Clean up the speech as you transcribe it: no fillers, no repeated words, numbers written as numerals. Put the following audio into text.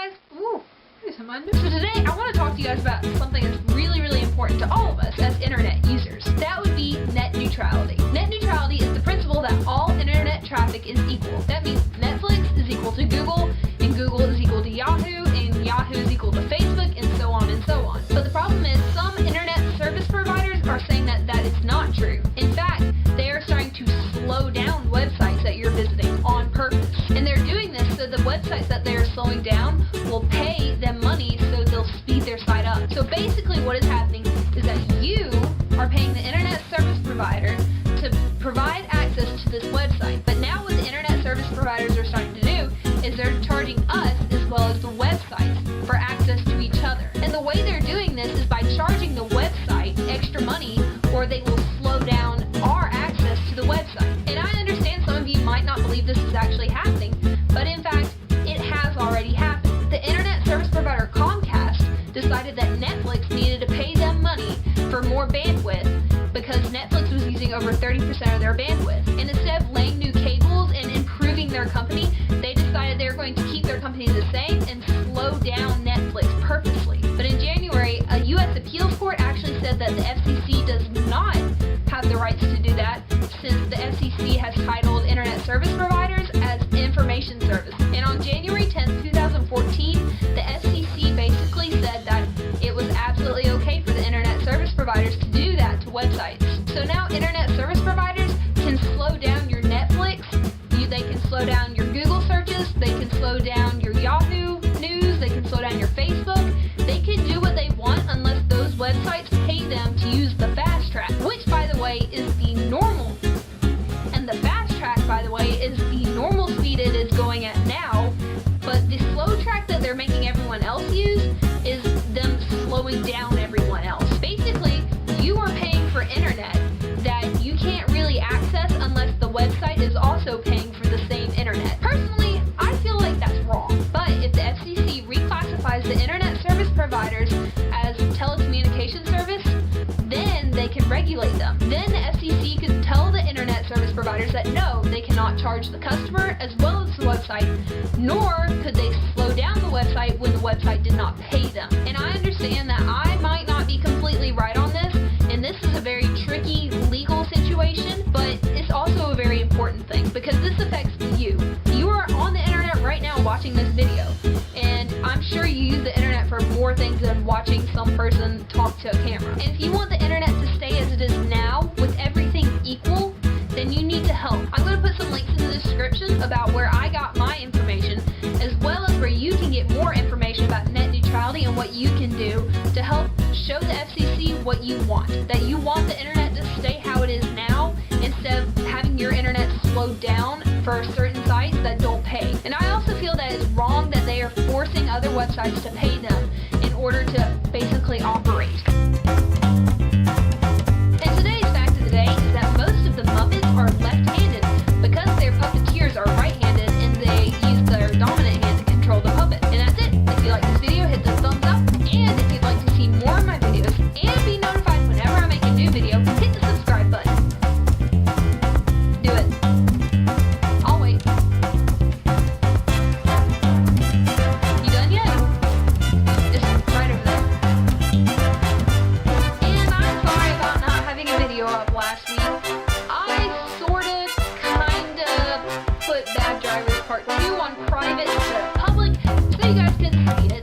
guys. Woo. So today I want to talk to you guys about something that's really, really important to all of us as internet users. That would be net neutrality. Net neutrality is the principle that all internet traffic is equal. That means Netflix is equal to Google, and Google is equal to Yahoo, and Yahoo is equal to Facebook, and so on and so on. But the problem is some internet service providers are saying that that is not true. In fact, they are starting to slow down websites that you're visiting on purpose. And they're doing this so the websites that they're slowing down will pay them money so they'll speed their site up. So basically what is happening is that you are paying the internet service provider to provide access to this website. But now what the internet service providers are starting to do is they're charging us as well as the websites for access to each other. And the way they're doing this is by charging the website extra money, or they will slow down our access to the website. And I understand some of you might not believe this is actually happening, but in fact, it has already happened. The internet service provider Comcast decided that Netflix needed to pay them money for more bandwidth because Netflix was using over 30% of their bandwidth. And instead of laying new cables and improving their company, they decided they were going to keep their company the same and slow down Netflix purposely. But in January, a U.S. appeals court actually said that the FCC does not have the rights to do that, since the FCC has titled internet service providers as information service. And on January 10th, 2014, the FCC basically said that it was absolutely okay for the internet service providers to do that to websites. So now internet service providers can slow down your Netflix, they can slow down your Google searches, they can slow down your Yahoo News, they can slow down your Facebook. They can do what they want unless those websites pay them to use the fast track, which by the way is the normal. And the fast track, by the way, is the normal speed it is going at now, but the slow track that they're making everyone else use is them slowing down everyone else. Basically, you are paying for internet that you can't really access unless the website is also paying for the same internet. Personally, I feel like that's wrong, but if the FCC reclassifies the internet service providers as telecommunication service, then they can regulate them. Then the FCC could tell the internet service providers that no, they cannot charge the customer as well as the website, nor could they slow down the website when the website did not pay them. And I understand that I might not be completely right on this, and this is a very tricky legal situation, but it's also a very important thing because this affects you. You are on the internet right now watching this video, and I'm sure you use the internet for more things than watching some person talk to a camera. And if you want the internet to stay as it is now with everything equal, then you need to help. I'm going to put some links in the description about where I got my information, as well as where you can get more information about net neutrality and what you can do to help show the FCC what you want. That you want the internet to stay how it is now instead of having your internet slowed down for certain sites that don't pay. And I also feel that it's wrong that they are forcing other websites to pay them in order to basically operate. And today's fact of the day is that most of the Muppets are left-handed because their puppeteers are right-handed and they use their dominant hand to control the puppet. And that's it. If you like this video, hit the thumbs up. And if you'd like to see more of my videos and be notified whenever I make a new video, hit the subscribe button. Do it. I'll wait. You done yet? It's right over there. And I'm sorry about not having a video up last week. I sorta, kinda put Bad Drivers Part 2 on private instead of public so you guys couldn't see it.